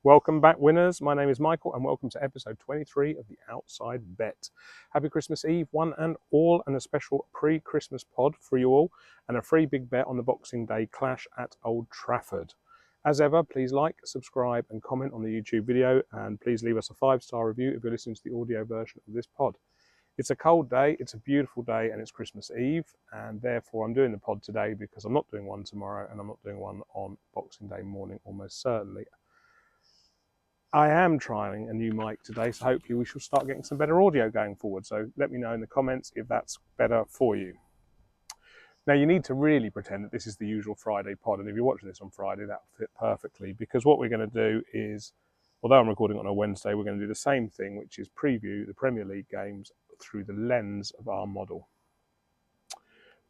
Welcome back, winners. My name is Michael, and welcome to episode 23 of the Outside Bet. Happy Christmas Eve, one and all, and a special pre-Christmas pod for you all, and a free big bet on the Boxing Day clash at Old Trafford. As ever, please like, subscribe, and comment on the YouTube video, and please leave us a 5-star review if you're listening to the audio version of this pod. It's a cold day, it's a beautiful day, and it's Christmas Eve, and therefore I'm doing the pod today because I'm not doing one tomorrow, and I'm not doing one on Boxing Day morning, almost certainly. I am trying a new mic today, so hopefully we shall start getting some better audio going forward. So let me know in the comments if that's better for you. Now, you need to really pretend that this is the usual Friday pod, and if you're watching this on Friday, that will fit perfectly, because what we're going to do is, although I'm recording on a Wednesday, we're going to do the same thing, which is preview the Premier League games through the lens of our model.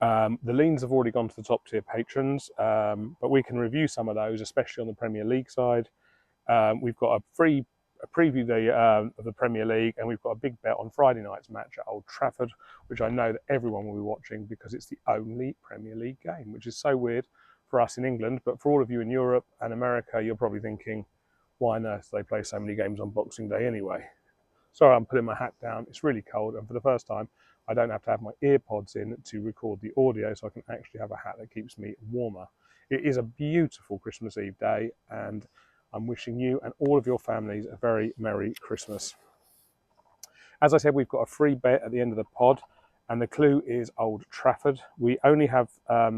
The leans have already gone to the top tier patrons, but we can review some of those, especially on the Premier League side. We've got a preview of the Premier League, and we've got a big bet on Friday night's match at Old Trafford, which I know that everyone will be watching because it's the only Premier League game, which is so weird for us in England. But for all of you in Europe and America, you're probably thinking, why on earth do they play so many games on Boxing Day anyway? Sorry, I'm putting my hat down. It's really cold, and for the first time, I don't have to have my ear pods in to record the audio, so I can actually have a hat that keeps me warmer. It is a beautiful Christmas Eve day, and I'm wishing you and all of your families a very Merry Christmas. As I said, we've got a free bet at the end of the pod, and the clue is Old Trafford. We only have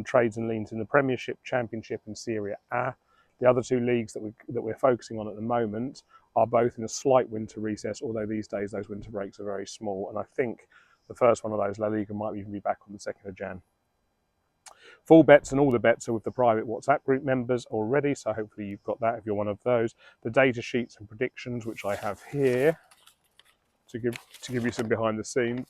trades and leans in the Premiership, Championship, and Serie A. The other two leagues that we're focusing on at the moment are both in a slight winter recess, although these days those winter breaks are very small, and I think the first one of those, La Liga, might even be back on the 2nd of Jan. Full bets and all the bets are with the private WhatsApp group members already, so hopefully you've got that if you're one of those. The data sheets and predictions, which I have here to give you some behind the scenes,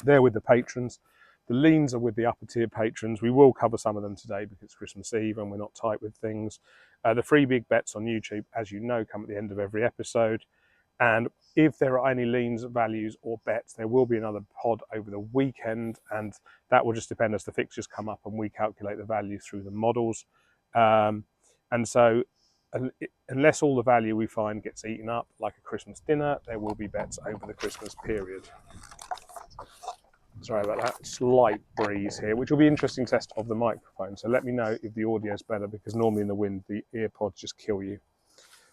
they're with the patrons. The leans are with the upper tier patrons. We will cover some of them today because it's Christmas Eve and we're not tight with things. The free big bets on YouTube, as you know, come at the end of every episode. And if there are any leans, values, or bets, there will be another pod over the weekend, and that will just depend as the fixtures come up and we calculate the value through the models. And so, unless all the value we find gets eaten up like a Christmas dinner, there will be bets over the Christmas period. Sorry about that, slight breeze here, which will be an interesting test of the microphone. So let me know if the audio is better, because normally in the wind, the ear pods just kill you.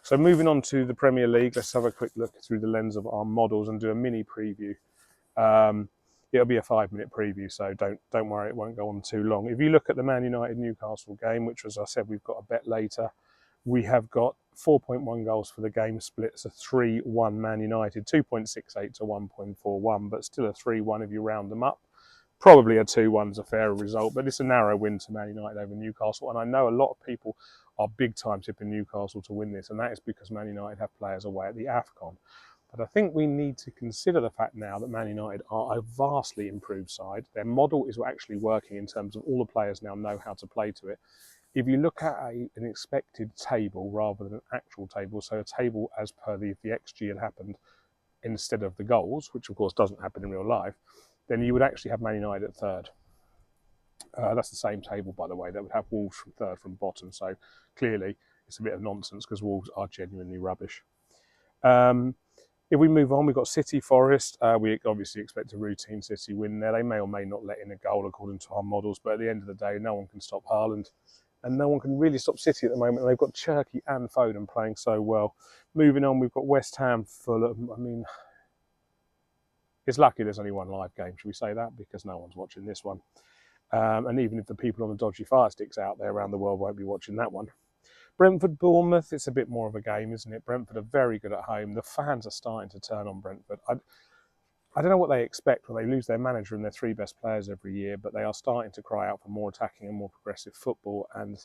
So moving on to the Premier League, let's have a quick look through the lens of our models and do a mini preview. It'll be a 5-minute preview, so don't worry, it won't go on too long. If you look at the Man United Newcastle game, which, as I said, we've got a bet later, we have got 4.1 goals for the game split. It's a 3-1 Man United, 2.68 to 1.41, but still a 3-1 if you round them up. Probably a 2-1 is a fairer result, but it's a narrow win to Man United over Newcastle, and I know a lot of people are big time tipping Newcastle to win this, and that is because Man United have players away at the AFCON. But I think we need to consider the fact now that Man United are a vastly improved side. Their model is actually working in terms of all the players now know how to play to it. If you look at an expected table rather than an actual table, so a table as per the XG had happened instead of the goals, which of course doesn't happen in real life, then you would actually have Man United at third. That's the same table, by the way, that would have Wolves from third from bottom. So clearly it's a bit of nonsense because Wolves are genuinely rubbish. If we move on, we've got City Forest. We obviously expect a routine City win there. They may or may not let in a goal according to our models, but at the end of the day, no one can stop Haaland. And no one can really stop City at the moment. They've got Cherki and Foden playing so well. Moving on, we've got West Ham, Fulham. I mean, it's lucky there's only one live game, should we say that? Because no one's watching this one. And even if the people on the dodgy fire sticks out there around the world won't be watching that one. Brentford, Bournemouth, it's a bit more of a game, isn't it? Brentford are very good at home. The fans are starting to turn on Brentford. I don't know what they expect when they lose their manager and their 3 best players every year, but they are starting to cry out for more attacking and more progressive football. And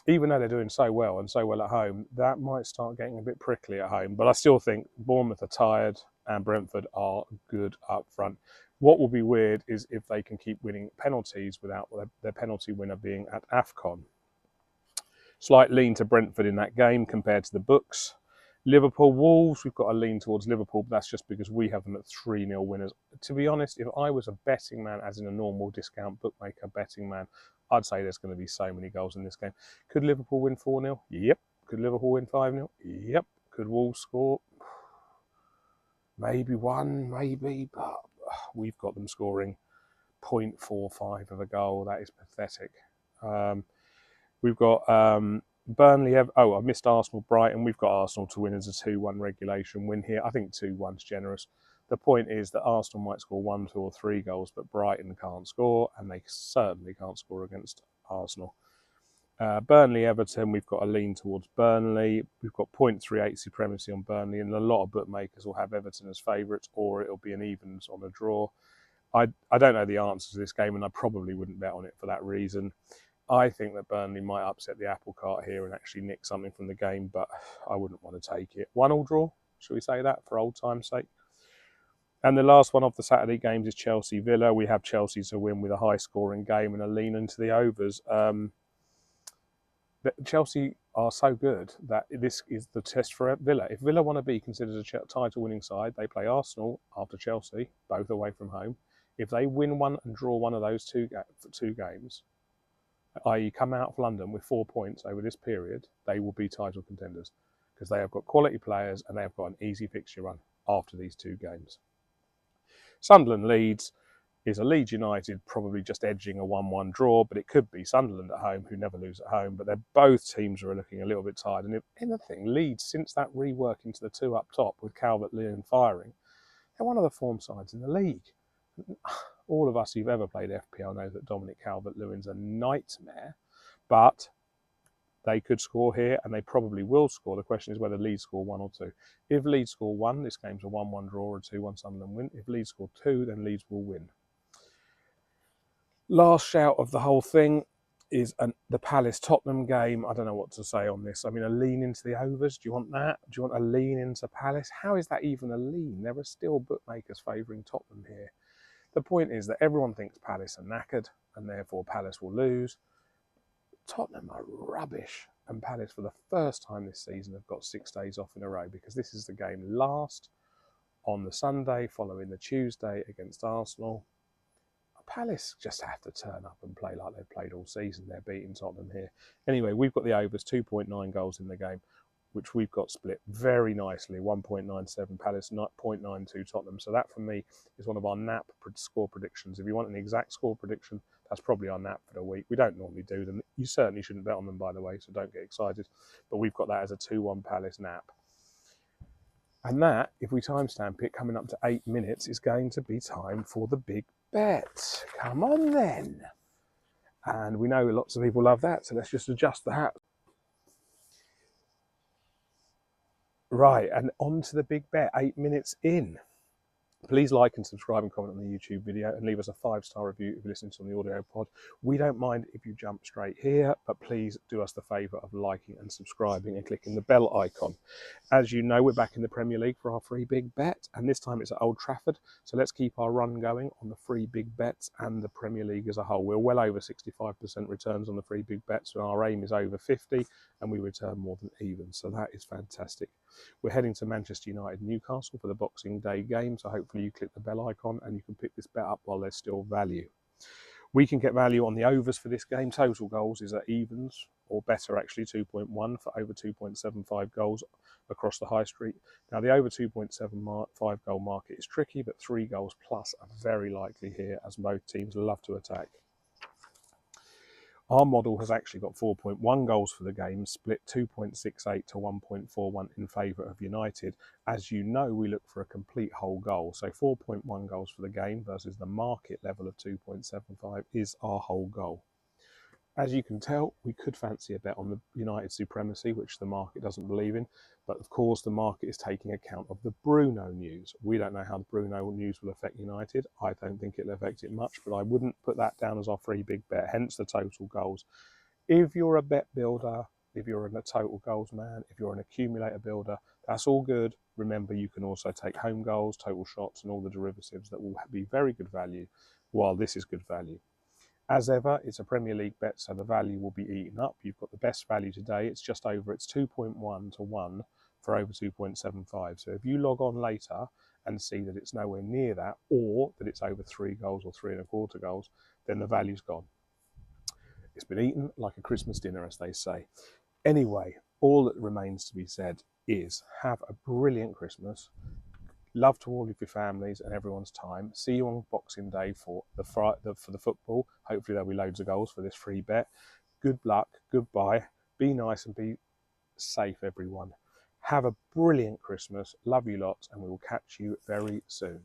even though they're doing so well and so well at home, that might start getting a bit prickly at home. But I still think Bournemouth are tired and Brentford are good up front. What will be weird is if they can keep winning penalties without their penalty winner being at AFCON. Slight lean to Brentford in that game compared to the books. Liverpool, Wolves, we've got a lean towards Liverpool, but that's just because we have them at 3-0 winners. To be honest, if I was a betting man, as in a normal discount bookmaker betting man, I'd say there's going to be so many goals in this game. Could Liverpool win 4-0? Yep. Could Liverpool win 5-0? Yep. Could Wolves score? Maybe one, maybe, but we've got them scoring 0.45 of a goal. That is pathetic. We've got Burnley. I missed Arsenal, Brighton. We've got Arsenal to win as a 2-1 regulation win here. I think 2-1's generous. The point is that Arsenal might score 1, 2 or 3 goals, but Brighton can't score, and they certainly can't score against Arsenal. Burnley, Everton, we've got a lean towards Burnley. We've got 0.38 supremacy on Burnley, and a lot of bookmakers will have Everton as favourites, or it'll be an evens on a draw. I don't know the answer to this game, and I probably wouldn't bet on it for that reason. I think that Burnley might upset the apple cart here and actually nick something from the game, but I wouldn't want to take it. 1-1 draw, should we say that, for old time's sake? And the last one of the Saturday games is Chelsea-Villa. We have Chelsea to win with a high-scoring game and a lean into the overs. Chelsea are so good that this is the test for Villa. If Villa want to be considered a title-winning side, they play Arsenal after Chelsea, both away from home. If they win one and draw one of those two games, i.e. come out of London with 4 points over this period, they will be title contenders because they have got quality players and they have got an easy fixture run after these 2 games. Sunderland-Leeds is a Leeds United probably just edging a 1-1 draw, but it could be Sunderland at home, who never lose at home, but both teams are looking a little bit tired. And if anything, Leeds, since that rework into the 2 up top with Calvert-Lewin firing, they're one of the form sides in the league. All of us who've ever played FPL know that Dominic Calvert-Lewin's a nightmare, but they could score here, and they probably will score. The question is whether Leeds score 1 or 2. If Leeds score 1, this game's a 1-1 draw or a 2-1 Sunderland win. If Leeds score 2, then Leeds will win. Last shout of the whole thing is the Palace-Tottenham game. I don't know what to say on this. I mean, a lean into the overs. Do you want that? Do you want a lean into Palace? How is that even a lean? There are still bookmakers favouring Tottenham here. The point is that everyone thinks Palace are knackered, and therefore Palace will lose. Tottenham are rubbish, and Palace, for the first time this season, have got 6 days off in a row because this is the game last on the Sunday following the Tuesday against Arsenal. Palace just have to turn up and play like they've played all season. They're beating Tottenham here. Anyway, we've got the overs, 2.9 goals in the game, which we've got split very nicely. 1.97 Palace, 0.92 Tottenham. So that, for me, is one of our NAP score predictions. If you want an exact score prediction, that's probably our NAP for the week. We don't normally do them. You certainly shouldn't bet on them, by the way, so don't get excited. But we've got that as a 2-1 Palace NAP. And that, if we timestamp it, coming up to 8 minutes, is going to be time for the big bet. Come on then. And we know lots of people love that, so let's just adjust the hat. Right, and on to the big bet, 8 minutes in. Please like and subscribe and comment on the YouTube video and leave us a 5-star review if you're listening to on the audio pod. We don't mind if you jump straight here, but please do us the favour of liking and subscribing and clicking the bell icon. As you know, we're back in the Premier League for our free big bet, and this time it's at Old Trafford. So let's keep our run going on the free big bets and the Premier League as a whole. We're well over 65% returns on the free big bets, and our aim is over 50, and we return more than even. So that is fantastic. We're heading to Manchester United, Newcastle for the Boxing Day game, so hopefully you click the bell icon and you can pick this bet up while there's still value. We can get value on the overs for this game. Total goals is at evens, or better actually, 2.1 for over 2.75 goals across the high street. Now the over 2.75 goal market is tricky, but 3 goals plus are very likely here, as both teams love to attack. Our model has actually got 4.1 goals for the game, split 2.68 to 1.41 in favour of United. As you know, we look for a complete whole goal. So 4.1 goals for the game versus the market level of 2.75 is our whole goal. As you can tell, we could fancy a bet on the United supremacy, which the market doesn't believe in. But of course, the market is taking account of the Bruno news. We don't know how the Bruno news will affect United. I don't think it'll affect it much, but I wouldn't put that down as our free big bet, hence the total goals. If you're a bet builder, if you're a total goals man, if you're an accumulator builder, that's all good. Remember, you can also take home goals, total shots, and all the derivatives that will be very good value, while this is good value. As ever, it's a Premier League bet, so the value will be eaten up. You've got the best value today. It's just over. It's 2.1 to 1 for over 2.75. So if you log on later and see that it's nowhere near that, or that it's over 3 goals or 3.25 goals, then the value's gone. It's been eaten like a Christmas dinner, as they say. Anyway, all that remains to be said is have a brilliant Christmas. Love to all of your families and everyone's time. See you on Boxing Day for the football. Hopefully there'll be loads of goals for this free bet. Good luck. Goodbye. Be nice and be safe, everyone. Have a brilliant Christmas. Love you lots, and we will catch you very soon.